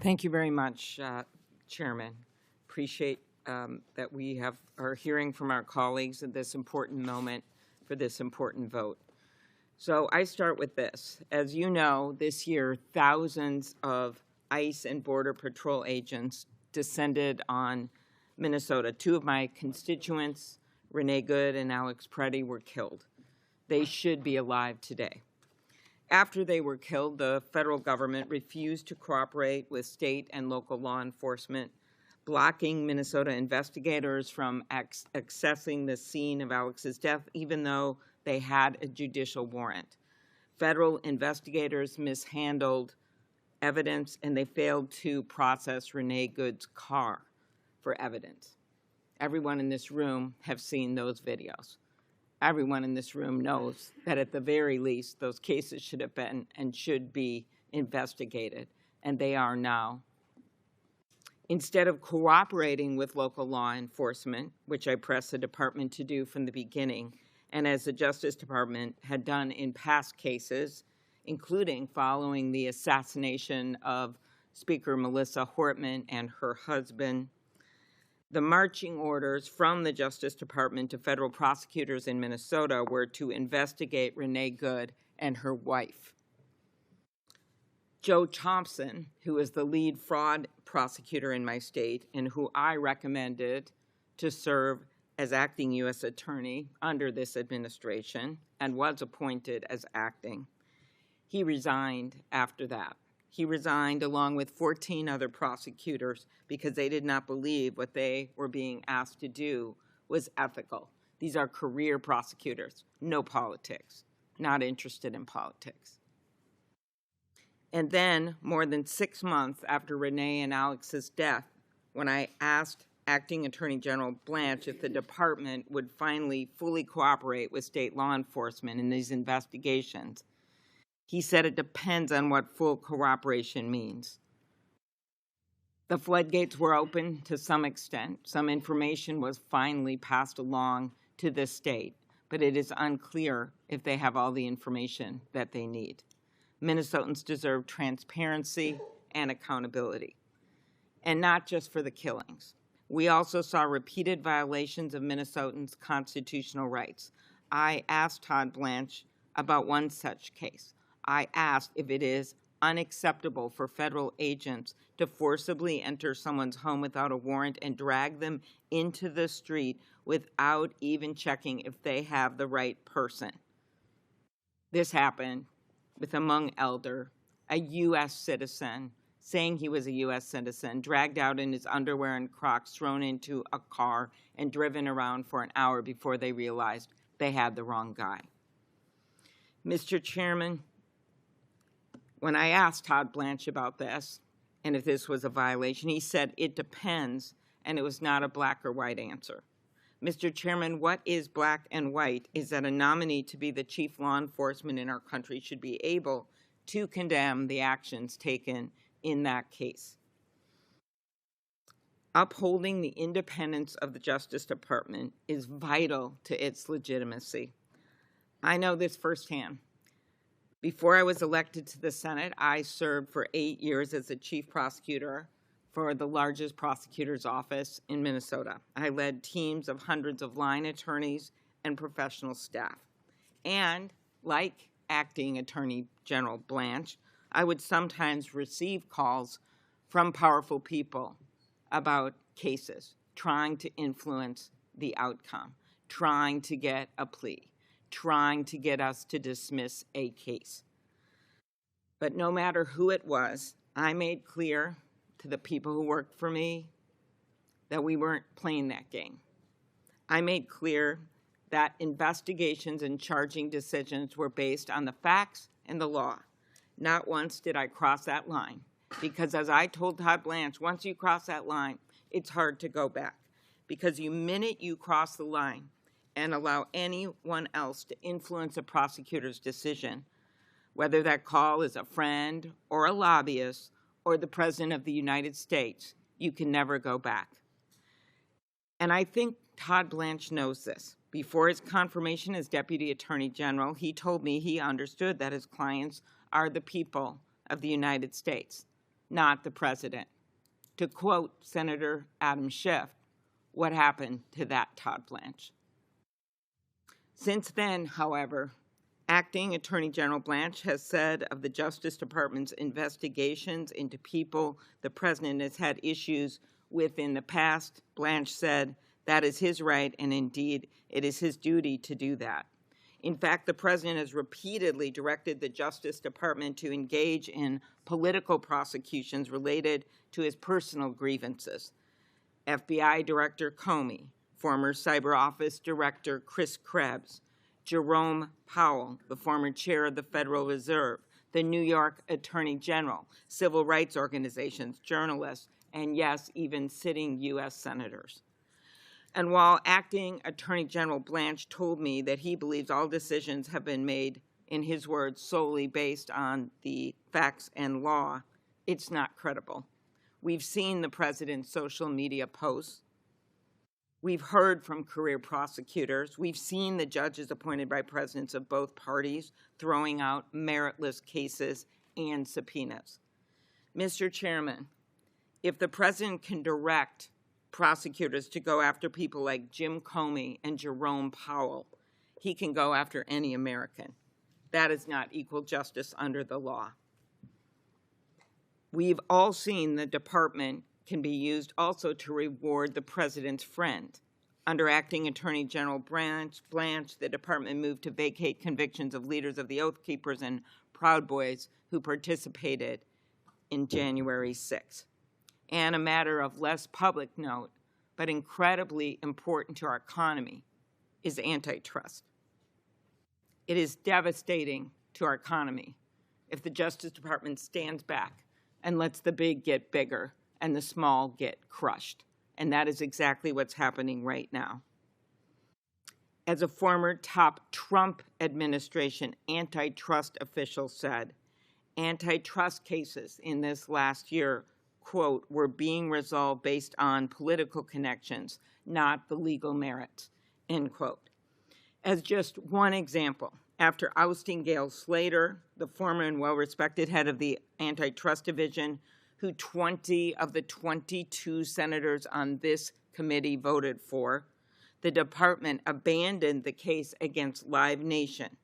Thank you very much, Chairman. Appreciate that we are hearing from our colleagues at this important moment for this important vote. So I start with this. As you know, this year, thousands of ICE and Border Patrol agents descended on Minnesota. Two of my constituents, Renee Good and Alex Preddy, were killed. They should be alive today. After they were killed, the federal government refused to cooperate with state and local law enforcement, blocking Minnesota investigators from accessing the scene of Alex's death, even though they had a judicial warrant. Federal investigators mishandled evidence, and they failed to process Renee Good's car for evidence. Everyone in this room have seen those videos. Everyone in this room knows that at the very least, those cases should have been and should be investigated, and they are now. Instead of cooperating with local law enforcement, which I pressed the department to do from the beginning, and as the Justice Department had done in past cases, including following the assassination of Speaker Melissa Hortman and her husband, the marching orders from the Justice Department to federal prosecutors in Minnesota were to investigate Renee Good and her wife. Joe Thompson, who is the lead fraud prosecutor in my state and who I recommended to serve as acting U.S. attorney under this administration and was appointed as acting, he resigned after that. He resigned along with 14 other prosecutors because they did not believe what they were being asked to do was ethical. These are career prosecutors, no politics, not interested in politics. And then, more than 6 months after Renee and Alex's death, when I asked Acting Attorney General Blanche if the department would finally fully cooperate with state law enforcement in these investigations, he said it depends on what full cooperation means. The floodgates were open to some extent. Some information was finally passed along to the state, but it is unclear if they have all the information that they need. Minnesotans deserve transparency and accountability, and not just for the killings. We also saw repeated violations of Minnesotans' constitutional rights. I asked Todd Blanche about one such case. I asked if it is unacceptable for federal agents to forcibly enter someone's home without a warrant and drag them into the street without even checking if they have the right person. This happened with a Hmong elder, a U.S. citizen, saying he was a U.S. citizen, dragged out in his underwear and Crocs, thrown into a car, and driven around for an hour before they realized they had the wrong guy. Mr. Chairman, when I asked Todd Blanche about this and if this was a violation, he said it depends, and it was not a black or white answer. Mr. Chairman, what is black and white is that a nominee to be the chief law enforcement in our country should be able to condemn the actions taken in that case. Upholding the independence of the Justice Department is vital to its legitimacy. I know this firsthand. Before I was elected to the Senate, I served for 8 years as the chief prosecutor for the largest prosecutor's office in Minnesota. I led teams of hundreds of line attorneys and professional staff. And like Acting Attorney General Blanche, I would sometimes receive calls from powerful people about cases, trying to influence the outcome, trying to get a plea, trying to get us to dismiss a case. But no matter who it was, I made clear to the people who worked for me that we weren't playing that game. I made clear that investigations and charging decisions were based on the facts and the law. Not once did I cross that line, because as I told Todd Blanche, once you cross that line, it's hard to go back, because the minute you cross the line and allow anyone else to influence a prosecutor's decision, whether that call is a friend or a lobbyist or the President of the United States, you can never go back. And I think Todd Blanche knows this. Before his confirmation as Deputy Attorney General, he told me he understood that his clients are the people of the United States. not the president. To quote Senator Adam Schiff, what happened to that Todd Blanche? Since then, however, Acting Attorney General Blanche has said of the Justice Department's investigations into people the president has had issues with in the past, Blanche said that is his right, and indeed it is his duty to do that. In fact, the president has repeatedly directed the Justice Department to engage in political prosecutions related to his personal grievances. FBI Director Comey, former Cyber Office Director Chris Krebs, Jerome Powell, the former chair of the Federal Reserve, the New York Attorney General, civil rights organizations, journalists, and yes, even sitting U.S. senators. And while Acting Attorney General Blanche told me that he believes all decisions have been made, in his words, solely based on the facts and law, it's not credible. We've seen the president's social media posts. We've heard from career prosecutors. We've seen the judges appointed by presidents of both parties throwing out meritless cases and subpoenas. Mr. Chairman, if the president can direct prosecutors to go after people like Jim Comey and Jerome Powell, he can go after any American. That is not equal justice under the law. We've all seen the department can be used also to reward the president's friend. Under Acting Attorney General Blanche, the department moved to vacate convictions of leaders of the Oath Keepers and Proud Boys who participated in January 6th. And a matter of less public note, but incredibly important to our economy, is antitrust. It is devastating to our economy if the Justice Department stands back and lets the big get bigger and the small get crushed. And that is exactly what's happening right now. As a former top Trump administration antitrust official said, antitrust cases in this last year, quote, were being resolved based on political connections, not the legal merits, end quote. As just one example, after ousting Gail Slater, the former and well-respected head of the Antitrust Division, who 20 of the 22 senators on this committee voted for, the department abandoned the case against Live Nation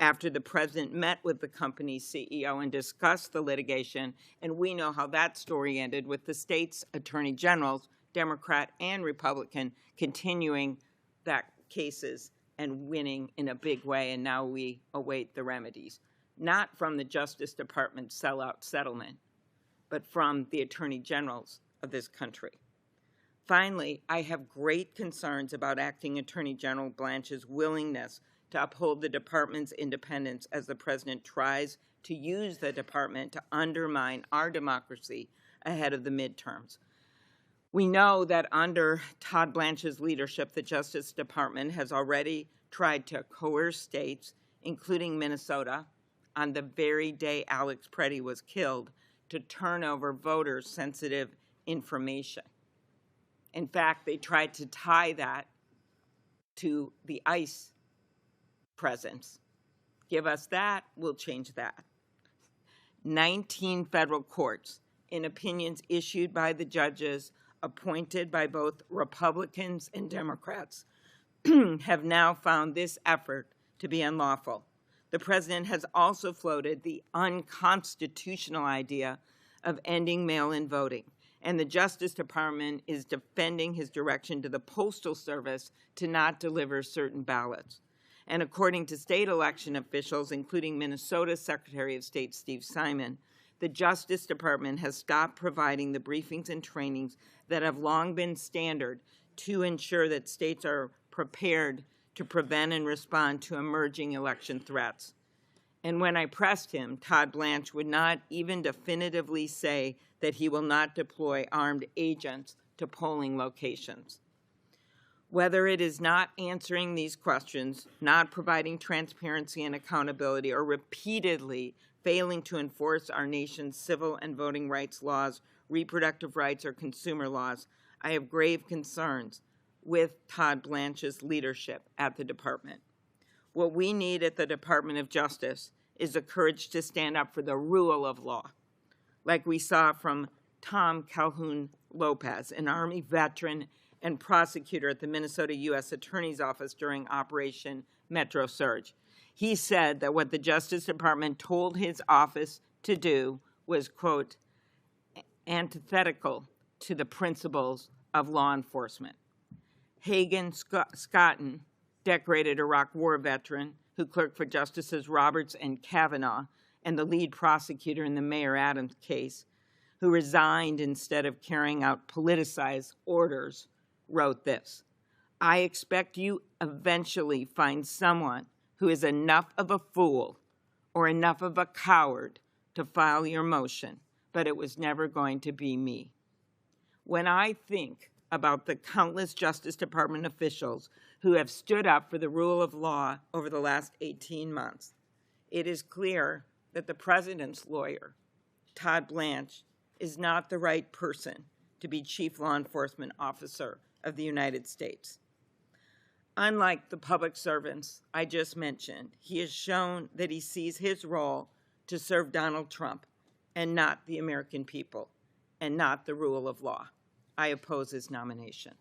after the president met with the company's CEO and discussed the litigation, and we know how that story ended with the state's attorney generals, Democrat and Republican, continuing that cases and winning in a big way, and now we await the remedies, not from the Justice Department sellout settlement, but from the attorney generals of this country. Finally, I have great concerns about Acting Attorney General Blanche's willingness to uphold the department's independence as the president tries to use the department to undermine our democracy ahead of the midterms. We know that under Todd Blanche's leadership, the Justice Department has already tried to coerce states, including Minnesota, on the very day Alex Preddy was killed, to turn over voters' sensitive information. In fact, they tried to tie that to the ICE presence. Give us that, we'll change that. 19 federal courts, in opinions issued by the judges appointed by both Republicans and Democrats, have now found this effort to be unlawful. The president has also floated the unconstitutional idea of ending mail-in voting, and the Justice Department is defending his direction to the Postal Service to not deliver certain ballots. And according to state election officials, including Minnesota Secretary of State Steve Simon, the Justice Department has stopped providing the briefings and trainings that have long been standard to ensure that states are prepared to prevent and respond to emerging election threats. And when I pressed him, Todd Blanche would not even definitively say that he will not deploy armed agents to polling locations. Whether it is not answering these questions, not providing transparency and accountability, or repeatedly failing to enforce our nation's civil and voting rights laws, reproductive rights, or consumer laws, I have grave concerns with Todd Blanche's leadership at the department. What we need at the Department of Justice is the courage to stand up for the rule of law, like we saw from Tom Calhoun Lopez, an Army veteran and prosecutor at the Minnesota U.S. Attorney's Office during Operation Metro Surge. He said that what the Justice Department told his office to do was, quote, antithetical to the principles of law enforcement. Hagan Scotton, decorated Iraq War veteran who clerked for Justices Roberts and Kavanaugh and the lead prosecutor in the Mayor Adams case, who resigned instead of carrying out politicized orders, wrote this: I expect you eventually find someone who is enough of a fool or enough of a coward to file your motion, but it was never going to be me. When I think about the countless Justice Department officials who have stood up for the rule of law over the last 18 months, it is clear that the president's lawyer, Todd Blanche, is not the right person to be Chief Law Enforcement Officer of the United States. Unlike the public servants I just mentioned, he has shown that he sees his role to serve Donald Trump and not the American people and not the rule of law. I oppose his nomination.